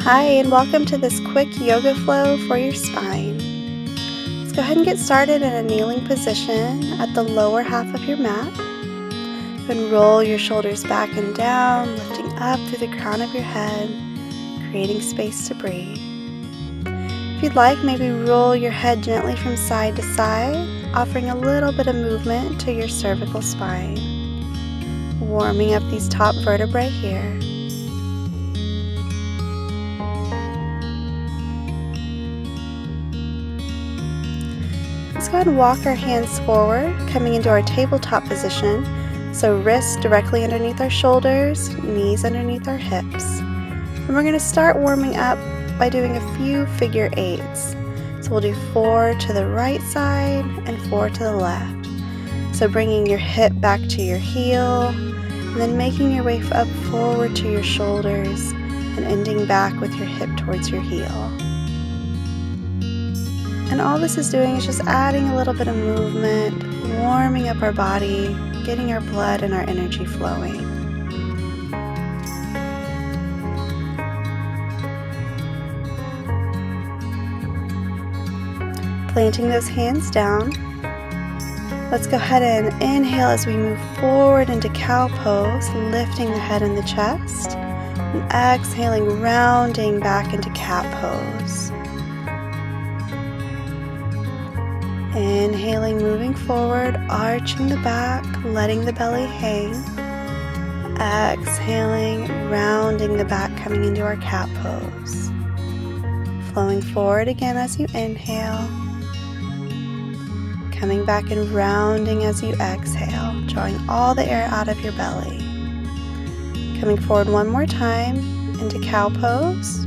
Hi, and welcome to this quick yoga flow for your spine. Let's go ahead and get started in a kneeling position at the lower half of your mat. And roll your shoulders back and down, lifting up through the crown of your head, creating space to breathe. If you'd like, maybe roll your head gently from side to side, offering a little bit of movement to your cervical spine, warming up these top vertebrae here. Let's go ahead and walk our hands forward, coming into our tabletop position. So wrists directly underneath our shoulders, knees underneath our hips. And we're going to start warming up by doing a few figure eights. So we'll do 4 to the right side and 4 to the left. So bringing your hip back to your heel, and then making your way up forward to your shoulders, and ending back with your hip towards your heel. And all this is doing is just adding a little bit of movement, warming up our body, getting our blood and our energy flowing. Planting those hands down. Let's go ahead and inhale as we move forward into cow pose, lifting the head and the chest. And exhaling, rounding back into cat pose. Inhaling, moving forward, arching the back, letting the belly hang. Exhaling, rounding the back, coming into our cat pose. Flowing forward again as you inhale. Coming back and rounding as you exhale, drawing all the air out of your belly. Coming forward one more time into cow pose.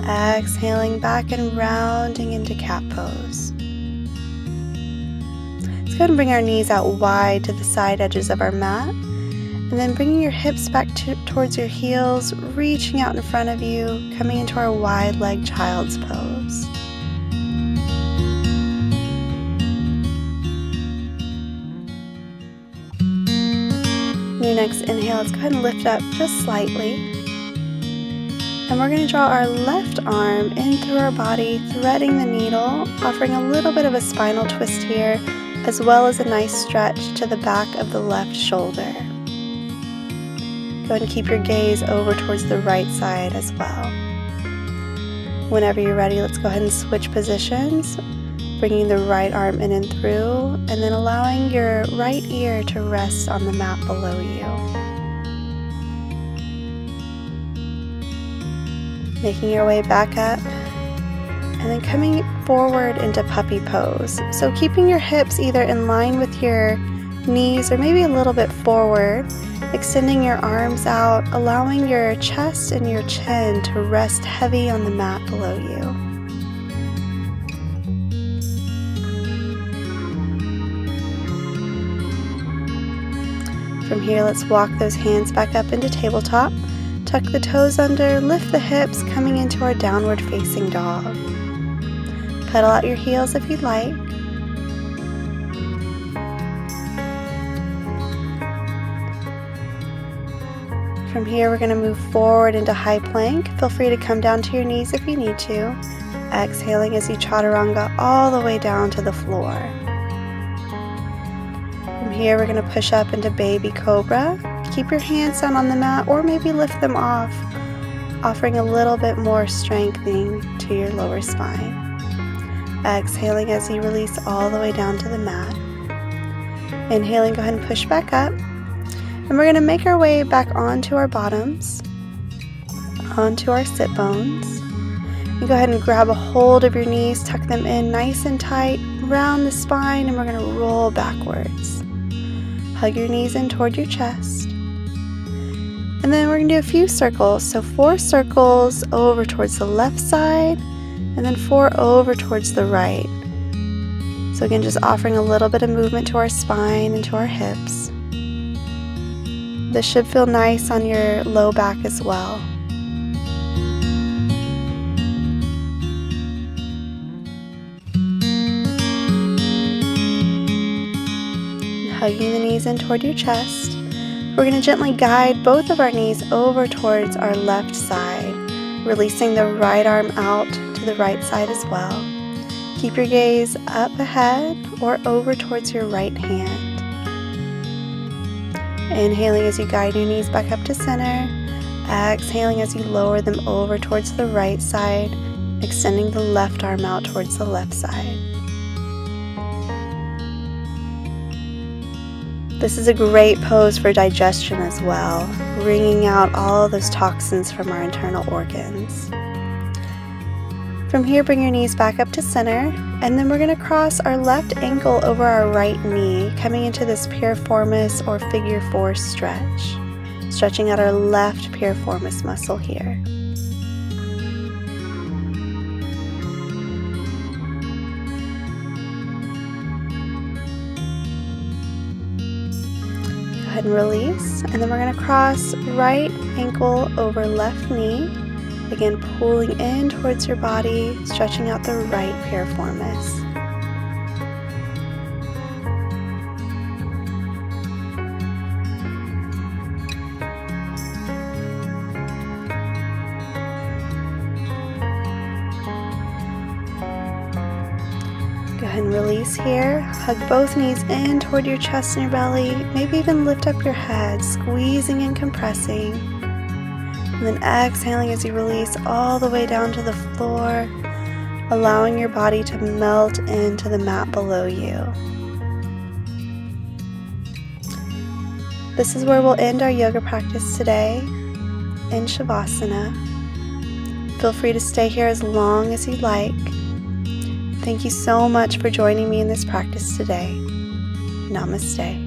Exhaling back and rounding into cat pose. Go ahead and bring our knees out wide to the side edges of our mat, and then bringing your hips back towards your heels, reaching out in front of you, coming into our wide leg child's pose. Your next inhale, let's go ahead and lift up just slightly, and we're going to draw our left arm in through our body, threading the needle, offering a little bit of a spinal twist here, as well as a nice stretch to the back of the left shoulder. Go ahead and keep your gaze over towards the right side as well. Whenever you're ready, let's go ahead and switch positions, bringing the right arm in and through, and then allowing your right ear to rest on the mat below you. Making your way back up, and then coming forward into puppy pose. So keeping your hips either in line with your knees or maybe a little bit forward, extending your arms out, allowing your chest and your chin to rest heavy on the mat below you. From here, let's walk those hands back up into tabletop, tuck the toes under, lift the hips, coming into our downward facing dog. Pedal out your heels if you'd like. From here, we're going to move forward into high plank. Feel free to come down to your knees if you need to. Exhaling as you chaturanga all the way down to the floor. From here, we're going to push up into baby cobra. Keep your hands down on the mat or maybe lift them off, offering a little bit more strengthening to your lower spine. Exhaling as you release all the way down to the mat. Inhaling, go ahead and push back up. And we're going to make our way back onto our bottoms, onto our sit bones. And go ahead and grab a hold of your knees, tuck them in nice and tight, round the spine, and we're going to roll backwards. Hug your knees in toward your chest. And then we're going to do a few circles. So 4 circles over towards the left side, and then 4 over towards the right. So again, just offering a little bit of movement to our spine and to our hips. This should feel nice on your low back as well. Hugging the knees in toward your chest. We're going to gently guide both of our knees over towards our left side, Releasing the right arm out to the right side as well. Keep your gaze up ahead or over towards your right hand. Inhaling as you guide your knees back up to center. Exhaling as you lower them over towards the right side, extending the left arm out towards the left side. This is a great pose for digestion as well, wringing out all those toxins from our internal organs. From here, bring your knees back up to center, and then we're going to cross our left ankle over our right knee, coming into this piriformis or figure 4 stretch, stretching out our left piriformis muscle here. Go ahead and release, and then we're going to cross right ankle over left knee. Again, pulling in towards your body, stretching out the right piriformis. Go ahead and release here. Hug both knees in toward your chest and your belly. Maybe even lift up your head, squeezing and compressing. And then exhaling as you release all the way down to the floor, allowing your body to melt into the mat below you. This is where we'll end our yoga practice today in Shavasana. Feel free to stay here as long as you'd like. Thank you so much for joining me in this practice today. Namaste.